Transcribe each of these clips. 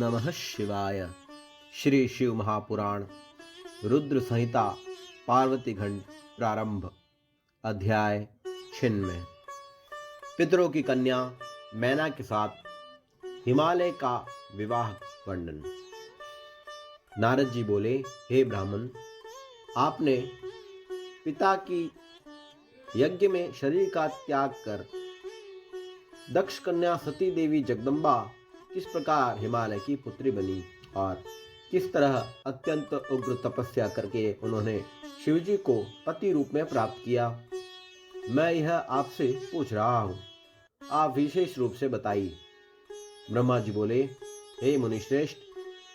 नमः शिवाय। श्री शिव महापुराण रुद्र संहिता पार्वती खंड प्रारंभ। अध्याय 96। पितरों की कन्या मैना के साथ हिमालय का विवाह वर्णन। नारद जी बोले, हे ब्राह्मण, आपने पिता की यज्ञ में शरीर का त्याग कर दक्ष कन्या सती देवी जगदम्बा किस प्रकार हिमालय की पुत्री बनी और किस तरह अत्यंत उग्र तपस्या करके उन्होंने शिवजी को पति रूप में प्राप्त किया, मैं यह आपसे पूछ रहा हूँ, आप विशेष रूप से बताइए। ब्रह्मा जी बोले, हे मुनिश्रेष्ठ,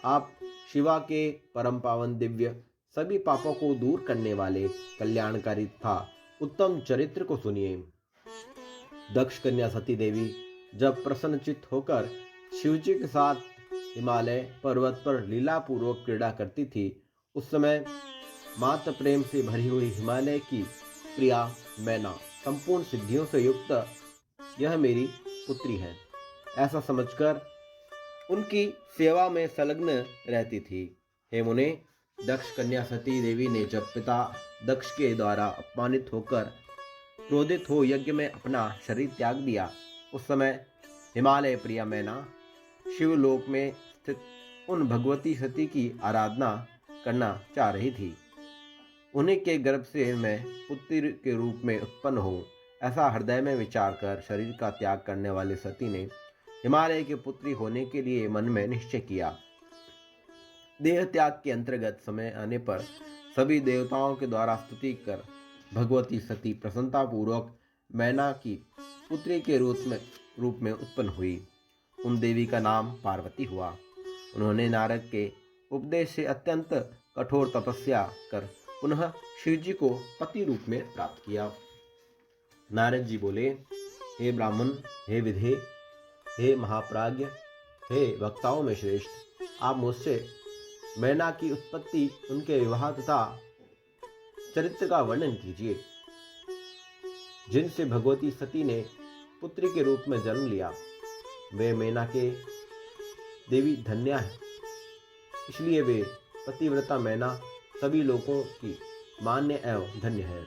आप शिवा के परम पावन दिव्य सभी पापों को दूर करने वाले कल्याणकारी तथा उत्तम चरित्र को सुनिए। दक्ष कन्या सती देवी जब प्रसन्नचित्त होकर शिवजी के साथ हिमालय पर्वत पर लीलापूर्वक क्रीड़ा करती थी, उस समय मात्र प्रेम से भरी हुई हिमालय की प्रिया मैना संपूर्ण सिद्धियों से युक्त यह मेरी पुत्री है ऐसा समझकर उनकी सेवा में संलग्न रहती थी। हे मुने, दक्ष कन्या सती देवी ने जब पिता दक्ष के द्वारा अपमानित होकर क्रोधित हो यज्ञ में अपना शरीर त्याग दिया, उस समय हिमालय प्रिया मैना शिवलोक में स्थित उन भगवती सती की आराधना करना चाह रही थी। उन्हीं के गर्भ से मैं पुत्र के रूप में उत्पन्न हूँ, ऐसा हृदय में विचार कर शरीर का त्याग करने वाली सती ने हिमालय की पुत्री होने के लिए मन में निश्चय किया। देह त्याग के अंतर्गत समय आने पर सभी देवताओं के द्वारा स्तुति कर भगवती सती प्रसन्नता पूर्वक मैना की पुत्री के रूप में उत्पन्न हुई। उन देवी का नाम पार्वती हुआ। उन्होंने नारद के उपदेश से अत्यंत कठोर तपस्या कर पुनः शिवजी को पति रूप में प्राप्त किया। नारद जी बोले, हे ब्राह्मण, हे विधे, हे महाप्राज्ञ, हे वक्ताओं में श्रेष्ठ, आप मुझसे मैना की उत्पत्ति, उनके विवाह तथा चरित्र का वर्णन कीजिए, जिनसे भगवती सती ने पुत्री के रूप में जन्म लिया। वे मैना के देवी धन्या है, इसलिए वे पतिव्रता मैना सभी लोगों की मान्य एवं धन्य है।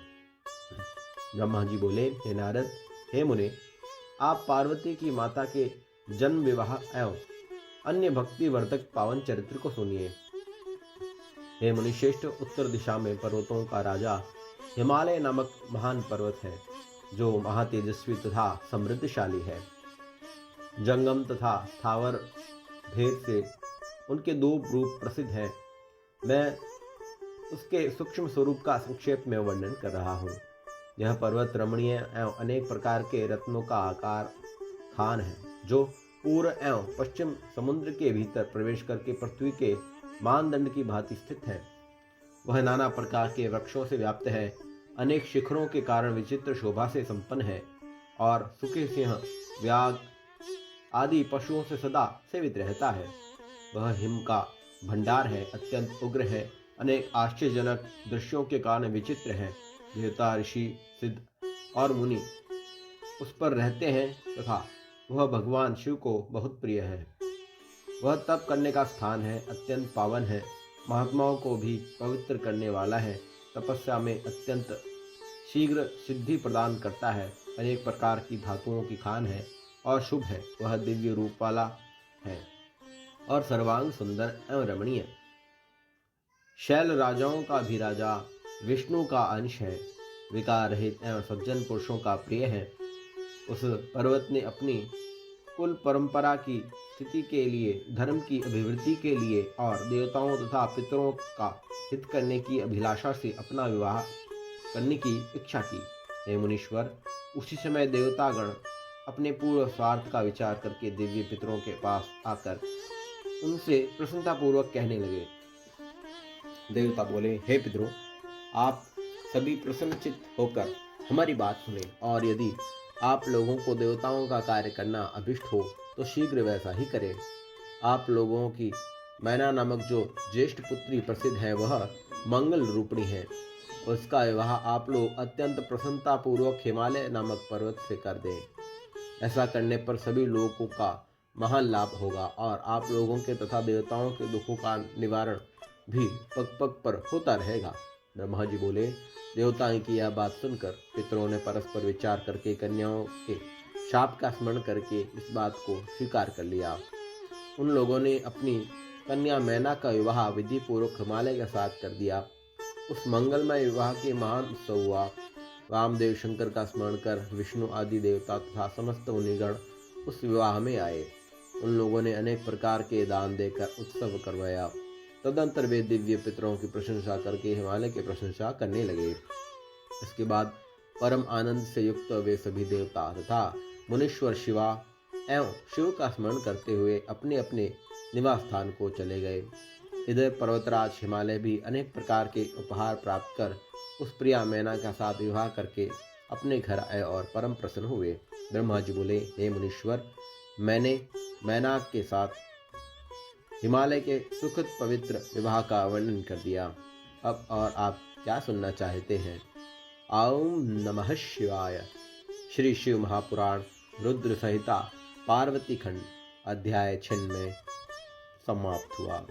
ब्रह्मा जी बोले, हे नारद, हे मुने, आप पार्वती की माता के जन्म, विवाह एवं अन्य भक्ति वर्धक पावन चरित्र को सुनिए। हे मुनिश्रेष्ठ, उत्तर दिशा में पर्वतों का राजा हिमालय नामक महान पर्वत है, जो महातेजस्वी तथा समृद्धशाली है। जंगम तथा स्थावर भेद से उनके दो रूप प्रसिद्ध हैं। मैं उसके सूक्ष्म स्वरूप का संक्षेप में वर्णन कर रहा हूँ। यह पर्वत रमणीय एवं अनेक प्रकार के रत्नों का आकार खान है, जो पूर्व एवं पश्चिम समुद्र के भीतर प्रवेश करके पृथ्वी के मानदंड की भांति स्थित है। वह नाना प्रकार के वृक्षों से व्याप्त है, अनेक शिखरों के कारण विचित्र शोभा से संपन्न है और सुखे सिंह, व्याघ्र आदि पशुओं से सदा सेवित रहता है। वह हिम का भंडार है, अत्यंत उग्र है, अनेक आश्चर्यजनक दृश्यों के कारण विचित्र है। देवता, ऋषि, सिद्ध और मुनि उस पर रहते हैं तथा वह भगवान शिव को बहुत प्रिय है। वह तप करने का स्थान है, अत्यंत पावन है, महात्माओं को भी पवित्र करने वाला है, तपस्या में अत्यंत शीघ्र सिद्धि प्रदान करता है, अनेक प्रकार की धातुओं की खान है और शुभ है। वह दिव्य रूप वाला है और सर्वांग सुंदर एवं रमणीय, शैल राजाओं का भी राजा, विष्णु का अंश है, विकार रहित एवं सज्जन पुरुषों का प्रिय है। उस पर्वत ने अपनी कुल परंपरा की स्थिति के लिए, धर्म की अभिवृद्धि के लिए और देवताओं तथा पितरों का हित करने की अभिलाषा से अपना विवाह करने की इच्छा की। हे मुनीश्वर, उसी समय देवतागण अपने पूर्व स्वार्थ का विचार करके दिव्य पितरों के पास आकर उनसे प्रसन्नतापूर्वक कहने लगे। देवता बोले, हे पितरों, आप सभी प्रसन्नचित्त होकर हमारी बात सुने और यदि आप लोगों को देवताओं का कार्य करना अभिष्ट हो तो शीघ्र वैसा ही करें। आप लोगों की मैना नामक जो ज्येष्ठ पुत्री प्रसिद्ध है, वह मंगल रूपिणी है। उसका विवाह आप लोग अत्यंत प्रसन्नतापूर्वक हिमालय नामक पर्वत से कर दें। ऐसा करने पर सभी लोगों का महान लाभ होगा और आप लोगों के तथा देवताओं के दुखों का निवारण भी पग पग पर होता रहेगा। ब्रह्मा जी बोले, देवताओं की यह बात सुनकर पितरों ने परस्पर विचार करके कन्याओं के शाप का स्मरण करके इस बात को स्वीकार कर लिया। उन लोगों ने अपनी कन्या मैना का विवाह विधि पूर्वक हिमालय के साथ कर दिया। उस मंगलमय विवाह के महान उत्सव हुआ। वामदेव शंकर का स्मरण कर विष्णु आदि देवता तथा समस्त मुनिगण उस विवाह में आए। उन लोगों ने अनेक प्रकार के दान देकर उत्सव करवाया। तदंतर वे दिव्य पितरों की प्रशंसा करके हिमालय की प्रशंसा करने लगे। इसके बाद परम आनंद से युक्त वे सभी देवता तथा मुनीश्वर शिवा एवं शिव का स्मरण करते हुए अपने अपने निवास स्थान को चले गए। इधर पर्वतराज हिमालय भी अनेक प्रकार के उपहार प्राप्त कर उस प्रिया मैना का साथ विवाह करके अपने घर आए और परम प्रसन्न हुए। ब्रह्मा जी बोले, हे मुनीश्वर, मैंने मैना के साथ हिमालय के सुखद पवित्र विवाह का वर्णन कर दिया। अब और आप क्या सुनना चाहते हैं? ओम नमः शिवाय। श्री शिव महापुराण रुद्र संहिता पार्वती खंड अध्याय 96 समाप्त हुआ।